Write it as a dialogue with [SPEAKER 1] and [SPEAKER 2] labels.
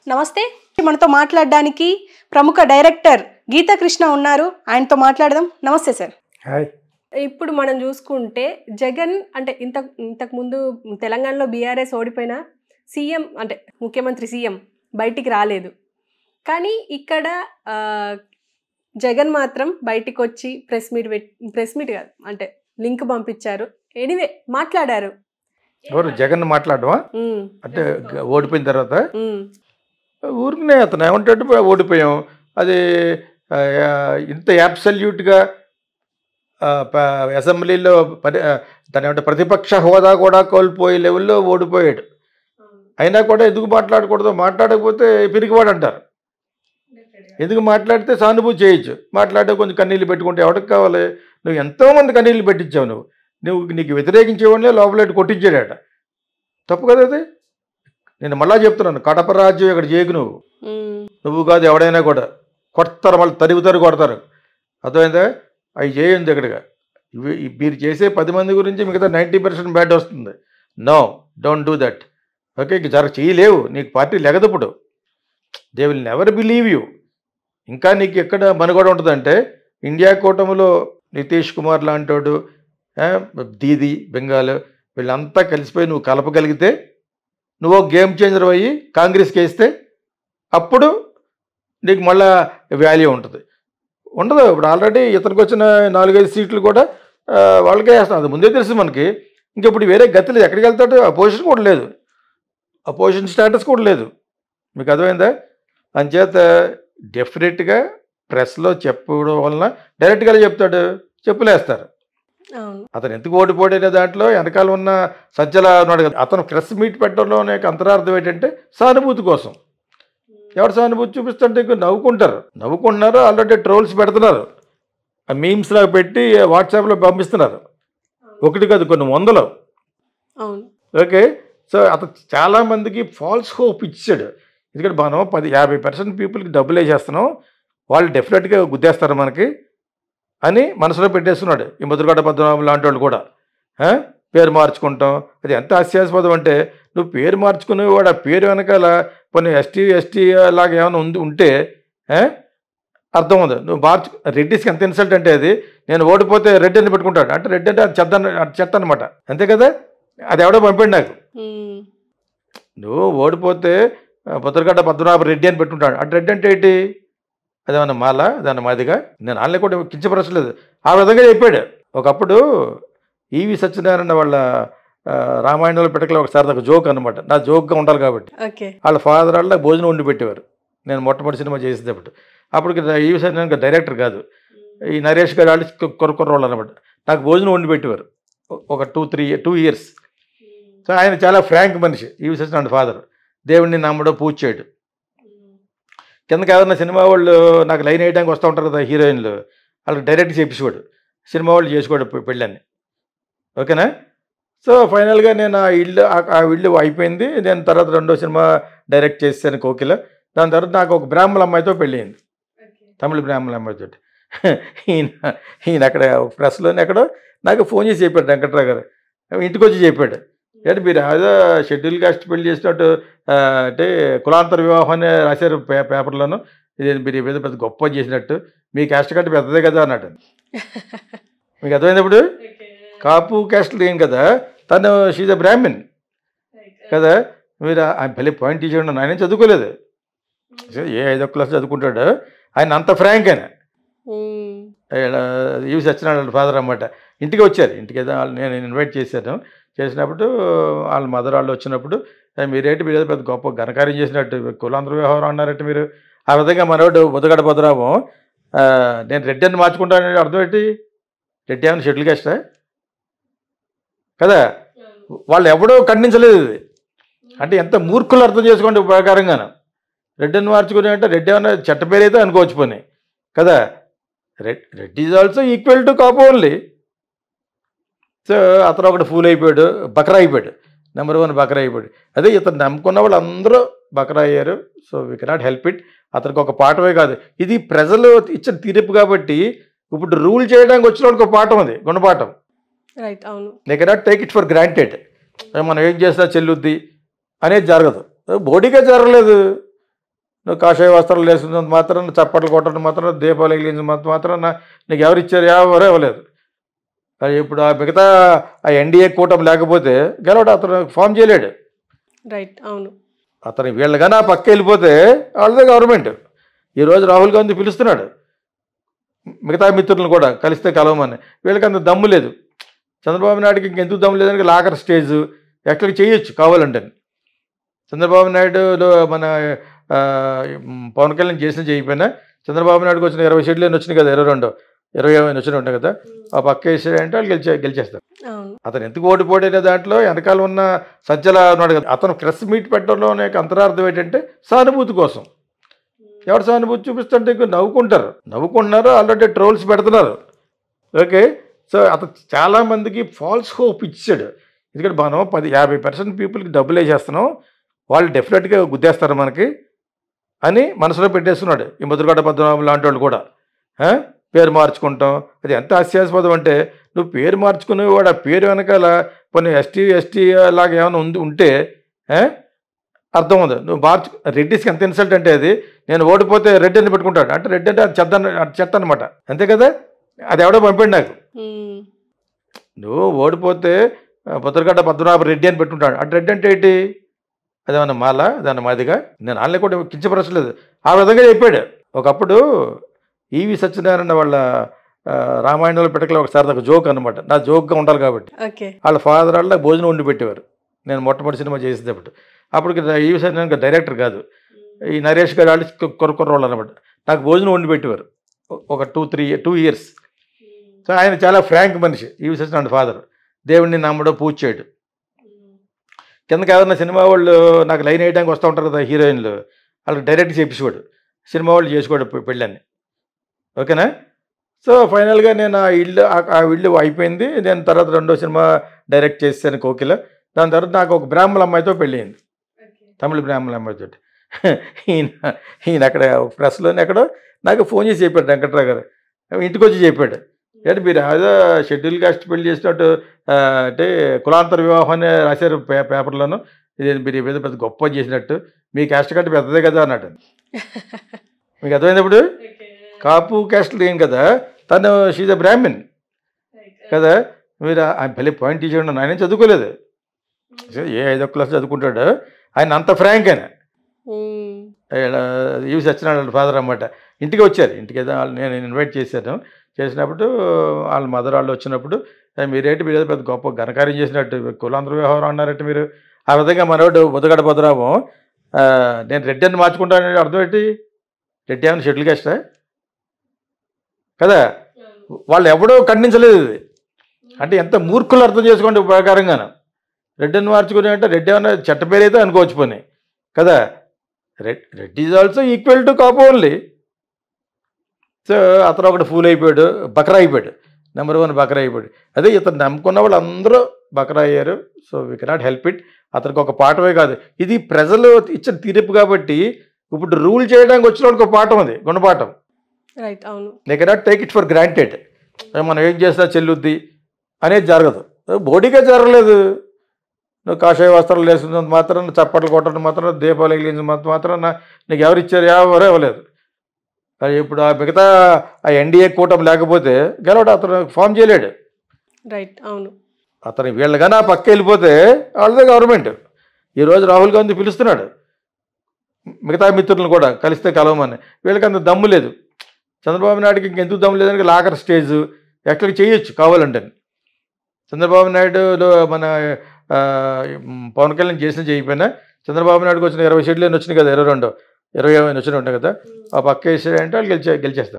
[SPEAKER 1] నమస్తే. మనతో మాట్లాడడానికి ప్రముఖ డైరెక్టర్ గీతా కృష్ణ ఉన్నారు. ఆయనతో మాట్లాడదాం. నమస్తే సార్.
[SPEAKER 2] హాయ్.
[SPEAKER 1] ఇప్పుడు మనం చూసుకుంటే జగన్ అంటే ఇంతకు ముందు తెలంగాణలో బీఆర్ఎస్ ఓడిపోయిన సీఎం అంటే ముఖ్యమంత్రి సీఎం బయటికి రాలేదు. కానీ ఇక్కడ జగన్ మాత్రం బయటికి వచ్చి ప్రెస్ మీట్ కాదు అంటే లింక్ పంపించారు. ఎనీవే మాట్లాడారు.
[SPEAKER 2] ఎవరు జగన్ మాట్లాడమా అంటే ఓడిపోయిన తర్వాత ఊరికనే అతను ఏమంటాడు ఓడిపోయాం అది ఇంత యాబ్సల్యూట్గా అసెంబ్లీలో దాని ఏమంటే ప్రతిపక్ష హోదా కూడా కోల్పోయే లెవెల్లో ఓడిపోయాడు. అయినా కూడా ఎందుకు మాట్లాడకూడదు, మాట్లాడకపోతే పిరికివాడు అంటారు. ఎందుకు మాట్లాడితే సానుభూతి చేయొచ్చు, మాట్లాడే కొంచెం కన్నీళ్ళు పెట్టుకుంటే ఎవరికి కావాలి? నువ్వు ఎంతోమంది కన్నీళ్ళు పెట్టించావు, నీకు వ్యతిరేకించేవాడినే లోపల కొట్టించాడట. తప్పు కదా అది. నేను మళ్ళా చెప్తున్నాను, కడప రాజ్యం ఇక్కడ చేయకు. నువ్వు కాదు ఎవడైనా కూడా కొడతారు, మళ్ళీ తరుగుతారు, కొడతారు. అర్థమైందా? అవి చేయండి ఇక్కడిగా. మీరు చేసే 10 మంది గురించి మిగతా 90% బ్యాడ్ వస్తుంది. No, don't do that. Okay, ఇంక చేయలేవు, నీకు పార్టీ లెగదప్పుడు. They will never believe you. ఇంకా నీకు ఎక్కడ మనుగడ ఉంటుందంటే ఇండియా కూటమిలో నితీష్ కుమార్ లాంటోడు, దీది బెంగాల్ వీళ్ళంతా కలిసిపోయి నువ్వు కలపగలిగితే, నువ్వు గేమ్ చేంజర్ అయ్యి కాంగ్రెస్కి వేస్తే అప్పుడు నీకు మళ్ళా వాల్యూ ఉంటుంది. ఉండదు. ఇప్పుడు ఆల్రెడీ ఇతనికి వచ్చిన 4-5 సీట్లు కూడా వాళ్ళకే వేస్తాం, అది ముందే తెలుసు మనకి. ఇంకప్పుడు వేరే గతి లేదు. ఎక్కడికి వెళ్తాడు? అపోజిషన్ కూడా లేదు, అపోజిషన్ స్టేటస్ కూడా లేదు. మీకు అర్థమైందా? అంచేత డెఫినెట్గా ప్రెస్లో చెప్పడం వలన డైరెక్ట్గా చెప్తాడు, చెప్పులేస్తారు. అతను ఎందుకు ఓడిపోయిన దాంట్లో వెనకాల ఉన్న సజ్జల ఉన్నాడు కదా, అతను ప్రెస్ మీట్ పెట్టడంలో అంతరార్థం ఏంటంటే సానుభూతి కోసం. ఎవరు సానుభూతి చూపిస్తుంటే నవ్వుకుంటున్నారు. ఆల్రెడీ ట్రోల్స్ పెడుతున్నారు, ఆ మీమ్స్ లాగా పెట్టి వాట్సాప్లో పంపిస్తున్నారు. ఒకటి కాదు, కొన్ని వందలు. ఓకే, సో అతను చాలామందికి ఫాల్స్ హోప్ ఇచ్చాడు. ఎందుకంటే మనం 50% పీపుల్కి డబ్బులు వేసేస్తున్నాం, వాళ్ళు డెఫినెట్గా గుద్దేస్తారు మనకి అని మనసులో పెట్టేస్తున్నాడు. ఈ ముద్రగడ్డ పద్మనాభం లాంటి వాళ్ళు కూడా పేరు మార్చుకుంటాం. అది ఎంత హాస్యాస్పదం అంటే, నువ్వు పేరు మార్చుకునేవాడు ఆ పేరు వెనకాల కొన్ని ఎస్టీ లాగా ఏమైనా ఉంటే అర్థం ఉంది. నువ్వు రెడ్డిస్కి ఎంత ఇన్సల్ట్ అంటే, అది నేను ఓడిపోతే రెడ్డి అని పెట్టుకుంటాడు అంటే, రెడ్డి అంటే అది చెత్త అనమాట. అంతే కదా? అది ఎవడో పంపాడు నాకు. నువ్వు ఓడిపోతే ముద్రగడ్డ పద్మనాభ రెడ్డి అని పెట్టుకుంటాడు అంటే, రెడ్డి అంటే ఏంటి? అదేమన్నా మాల, దాని మాదిగా. నేను ఆన్లైన్ కూడా కించపరచలేదు, ఆ విధంగా చెప్పాడు. ఒకప్పుడు ఈవి సత్యనారాయణ వాళ్ళ రామాయణంలో పెట్టకలే ఒకసారి నాకు జోక్ అనమాట, నా జోక్గా ఉండాలి కాబట్టి. వాళ్ళ ఫాదర్ వాళ్ళ భోజనం వండి పెట్టేవారు నేను మొట్టమొదటి సినిమా చేసేటప్పుడు. అప్పుడు ఈవి సత్యనారాయణ డైరెక్టర్ కాదు, ఈ నరేష్ గారు వాళ్ళు కుర్రోళ్ళు అనమాట. నాకు భోజనం వండి పెట్టేవారు ఒక 2 ఇయర్స్. సో ఆయన చాలా ఫ్రాంక్ మనిషి, ఈవి సత్యనారాయణ ఫాదర్. దేవుడిని నమ్మడం, పూజ చేయడు. కిందకి ఏదన్నా సినిమా వాళ్ళు నాకు లైన్ వేయడానికి వస్తూ ఉంటారు కదా హీరోయిన్లు, వాళ్ళకి డైరెక్ట్ చేపించుకోడు, సినిమా వాళ్ళు చేసుకోడు పెళ్ళని. ఓకేనా? సో ఫైనల్గా నేను ఆ ఇల్లు అయిపోయింది. నేను తర్వాత 2వ సినిమా డైరెక్ట్ చేశాను, కోకిల. దాని తర్వాత నాకు ఒక బ్రాహ్మణ అమ్మాయితో పెళ్ళయింది, తమిళ బ్రాహ్మణ అమ్మాయితో. ఈయన అక్కడ ప్రెస్లోనే ఎక్కడో నాకు ఫోన్ చేసి చెప్పాడు, వెంకట్రావు గారు ఇంటికి వచ్చి చెప్పాడు, అంటే మీరు ఏదో షెడ్యూల్ కాస్ట్ పెళ్లి చేసినట్టు అంటే కులాంతర వివాహం అని రాశారు పేపర్లోను, ఇది మీరు ఏదో పెద్ద గొప్ప చేసినట్టు, మీ క్యాస్ట్ కంటే పెద్దదే కదా అన్నాడు. మీకు అర్థమైనప్పుడు కాపు క్యాస్ట్లు ఏం కదా, తను షీజ్ అ బ్రాహ్మిన్ కదా. మీరు ఆయన పెళ్ళి పాయింట్ తీసేయండి, ఆయన చదువుకోలేదు, ఏ 5వ క్లాస్ చదువుకుంటాడు. ఆయన అంత ఫ్రాంక్ ఆయన. ఈవి సత్యనారాయణ ఫాదర్ అన్నమాట. ఇంటికి వచ్చారు, ఇంటికి ఏదో నేను ఇన్వైట్ చేసినప్పుడు వాళ్ళ మదర్ వాళ్ళు వచ్చినప్పుడు, మీరేంటి మీరు ఏదో పెద్ద గొప్ప ఘనకార్యం చేసినట్టు కులాంతర వ్యవహారం అన్నారంటే మీరు. ఆ విధంగా మనోడు ముద్రగడ్డ పద్మనాభం నేను రెడ్డి అని మార్చుకుంటానని అర్థం ఏంటి? రెడ్డి ఏమైనా షెడ్యూల్ కాస్టా కదా? వాళ్ళు ఎవడో ఖండించలేదు ఇది. అంటే ఎంత మూర్ఖులు అర్థం చేసుకోండి ప్రకారంగాను. రెడ్డిని మార్చుకుని అంటే రెడ్డి ఏమైనా చెట్ట పేరు అయితే అనుకోవచ్చు పోనీ కదా. Reddy is also equal to Kapu only. So అతను ఒకటి ఫూల్ అయిపోయాడు, బకరా అయిపోయాడు, నెంబర్ 1 బకరా అయిపోయాడు. అదే ఇతను నమ్ముకున్న వాళ్ళు అందరూ బకరా అయ్యారు. So we cannot help it. అతనికి ఒక పాఠమే కాదు, ఇది ప్రజలు ఇచ్చిన తీర్పు కాబట్టి ఇప్పుడు రూల్ చేయడానికి వచ్చిన వాళ్ళకి ఒక పాఠం, అది గుణపాఠం. They cannot take it for granted. మనం ఏం చేసినా చెల్లుద్ది అనేది జరగదు. బోడీగా జరగలేదు, నువ్వు కాషాయ వస్త్రాలు వేసుకున్నంత మాత్రం చప్పట్లు కొట్టడం మాత్రం దీపాలు వెలిగించినంత మాత్రం నీకు ఎవరు ఇచ్చారు? ఎవరు ఇవ్వలేదు. మరి ఇప్పుడు ఆ మిగతా ఆ ఎన్డీఏ కూటమి లేకపోతే గెలవడు, అతను ఫామ్ చేయలేడు.
[SPEAKER 1] రైట్, అవును.
[SPEAKER 2] అతను వీళ్ళగానే ఆ పక్క వెళ్ళిపోతే వాళ్ళదే గవర్నమెంట్. ఈరోజు రాహుల్ గాంధీ పిలుస్తున్నాడు మిగతా మిత్రులను కూడా కలిస్తే కలవమని. వీళ్ళకి అంత దమ్ము లేదు. చంద్రబాబు నాయుడుకి ఇంకెందుకు దమ్ము లేదని లాకర్ స్టేజ్ ఎక్కడికి చేయొచ్చు కావాలంటే. చంద్రబాబు నాయుడులో మన పవన్ కళ్యాణ్ చేసిన చేయకపోయినా చంద్రబాబు నాయుడుకి వచ్చిన 20 సీట్లు వచ్చినాయి కదా, 20 వచ్చినాయి ఉంటాయి కదా, ఆ పక్క వేసాడంటే వాళ్ళు గెలిచేస్తారు. అతను ఎందుకు ఓడిపోయిన దాంట్లో వెనకాల ఉన్న సజ్జల ఉన్నాడు కదా, అతను ప్రెస్ మీట్ పెట్టడంలో అంతరార్థం ఏంటంటే సానుభూతి కోసం. ఎవరు సానుభూతి చూపిస్తుంటే నవ్వుకుంటున్నారు, ఆల్రెడీ ట్రోల్స్ పెడుతున్నారు. ఓకే, సో అతను చాలామందికి ఫాల్స్ హోప్ ఇచ్చాడు. ఎందుకంటే మనం 50% పీపుల్కి డబ్బులు వేసేస్తున్నాం, వాళ్ళు డెఫినెట్గా గుద్దేస్తారు మనకి అని మనసులో పెట్టేస్తున్నాడు. ఈ ముద్రగడ్డ పద్మనాభం లాంటి వాళ్ళు కూడా పేరు మార్చుకుంటాం. అది ఎంత హాస్యాస్పదం అంటే, నువ్వు పేరు మార్చుకునేవాడు ఆ పేరు వెనకాల కొన్ని ఎస్టీ లాగా ఏమైనా ఉంటే అర్థం ఉంది. నువ్వు రెడ్డిస్కి ఎంత ఇన్సల్ట్ అంటే, అది నేను ఓడిపోతే రెడ్డి అని పెట్టుకుంటాడు అంటే, రెడ్డి అంటే అది చెత్త అనమాట. అంతే కదా, అది ఎవడో పంపాడు నాకు. నువ్వు ఓడిపోతే ముద్రగడ్డ పద్మనాభ రెడ్డి అని పెట్టుకుంటాడు అంటే, రెడ్డి అంటే ఏంటి? అదేమన్నా మాల, అదేమన్నా మాదిగా? నేను ఆన్లైన్ కూడా కించపరచలేదు, ఆ విధంగా చెప్పాడు. ఒకప్పుడు ఈవి సత్యనారాయణ వాళ్ళ రామాయణంలో పెట్టకలే ఒకసారి నాకు జోక్ అనమాట, నా జోక్గా ఉండాలి కాబట్టి. వాళ్ళ ఫాదర్ వాళ్ళ భోజనం వండి పెట్టేవారు నేను మొట్టమొదటి సినిమా చేసేటప్పుడు. అప్పటికి ఈవి సత్యనారాయణ డైరెక్టర్ కాదు, ఈ నరేష్ గారు వాళ్ళు కుర్రోళ్ళు అనమాట. నాకు భోజనం వండి పెట్టేవారు ఒక 2 ఇయర్స్. సో ఆయన చాలా ఫ్రాంక్ మనిషి ఈవి సత్యనారాయణ ఫాదర్. దేవుడిని నమ్మడం, పూజ చేయడు. కిందకి ఏదన్నా సినిమా వాళ్ళు నాకు లైన్ వేయడానికి వస్తూ ఉంటారు కదా హీరోయిన్లు, వాళ్ళకి డైరెక్ట్ చేపించుకోడు, సినిమా వాళ్ళు చేసుకోడు పెళ్ళని. ఓకేనా? సో ఫైనల్గా నేను ఆ ఇల్లు అయిపోయింది. నేను తర్వాత 2వ సినిమా డైరెక్ట్ చేశాను కోకిల. దాని తర్వాత నాకు ఒక బ్రాహ్మణ అమ్మాయితో పెళ్ళయింది, తమిళ బ్రాహ్మణ అమ్మాయితో. ఈయన అక్కడ ప్రెస్లోనే ఎక్కడో నాకు ఫోన్ చేసి చెప్పాడు వెంకట్రావు గారు, ఇంటికి వచ్చి చెప్పాడు, అంటే మీరు ఏదో షెడ్యూల్ కాస్ట్ పెళ్లి చేసినట్టు అంటే కులాంతర వివాహం అని రాశారు పేపర్లోను, ఇది మీరు ఏదో పెద్ద గొప్ప చేసినట్టు, మీ క్యాస్ట్ కంటే పెద్దదే కదా అన్నాడు. మీకు అర్థమైంది? ఇప్పుడు కాపు క్యాస్ట్లు ఏం కదా, తను షీజ్ అ బ్రాహ్మిన్ కదా. మీరు ఆయన పెళ్ళి పాయింట్ తీసేయండి, ఆయన చదువుకోలేదు, ఏ 5వ క్లాస్ చదువుకుంటాడు. ఆయన అంత ఫ్రాంక్ ఆయన. ఈవి సత్యనారాయణ ఫాదర్ అన్నమాట. ఇంటికి వచ్చారు, ఇంటికి ఏదో నేను ఇన్వైట్ చేశాను. చేసినప్పుడు వాళ్ళ మదర్ వాళ్ళు వచ్చినప్పుడు, మీరేంటి మీరు ఏదో పెద్ద గొప్ప ఘనకార్యం చేసినట్టు కులాంతర వ్యవహారం అన్నారంటే మీరు. ఆ విధంగా మనోడు ముద్రగడ్డ పద్మనాభం నేను రెడ్డి అని మార్చుకుంటానని అర్థం ఏంటి? రెడ్డి ఏమైనా షెడ్యూల్ కాస్టా కదా? వాళ్ళు ఎవడో ఖండించలేదు ఇది. అంటే ఎంత మూర్ఖులు అర్థం చేసుకోండి ప్రకారంగాను. రెడ్డిని మార్చుకుని అంటే రెడ్డి ఏమైనా చెట్ట పేరు అయితే అనుకోవచ్చు పోనీ కదా. Reddy is also equal to Kapu only. So అతను ఒకటి ఫూల్ అయిపోయాడు, బకరా అయిపోయాడు, నెంబర్ 1 బకరా అయిపోయాడు. అదే ఇతను నమ్ముకున్న వాళ్ళు అందరూ బకరా అయ్యారు. So we cannot help it. అతనికి ఒక పాఠమే కాదు, ఇది ప్రజలు ఇచ్చిన తీర్పు కాబట్టి ఇప్పుడు రూల్ చేయడానికి వచ్చిన వాళ్ళకి ఒక పాఠం, అది గుణపాఠం. They cannot take it for granted. మనం ఏం చేసినా చెల్లుద్ది అనేది జరగదు. బోడీగా జరగలేదు. నువ్వు కాషాయ వస్త్రాలు వేసుకున్నంత మాత్రం, చప్పట్లు కొట్టడం మాత్రం, దీపాలు వెలిగించినంత మాత్రం నీకు ఎవరు ఇచ్చారు? ఎవరు ఇవ్వలేదు. మరి ఇప్పుడు ఆ మిగతా ఆ ఎన్డీఏ కూటమి లేకపోతే గెలవడు, అతను ఫామ్ చేయలేడు.
[SPEAKER 1] రైట్, అవును.
[SPEAKER 2] అతను వీళ్ళగానే ఆ పక్క వెళ్ళిపోతే వాళ్ళదే గవర్నమెంట్. ఈరోజు రాహుల్ గాంధీ పిలుస్తున్నాడు మిగతా మిత్రులను కూడా కలిస్తే కలవమని. వీళ్ళకి అంత దమ్ము లేదు. చంద్రబాబు నాయుడుకి ఇంకెందుకు దమ్ము లేదని లాకర్ స్టేజ్ ఎక్కడికి చేయొచ్చు కావాలంటే. చంద్రబాబు నాయుడులో మన పవన్ కళ్యాణ్ చేసిన చేయకపోయినా చంద్రబాబు నాయుడుకి వచ్చిన 20 సీట్లు వచ్చినాయి కదా, 20 వచ్చినాయి ఉంటాయి కదా, ఆ పక్క వేసాడంటే వాళ్ళు గెలిచేస్తారు.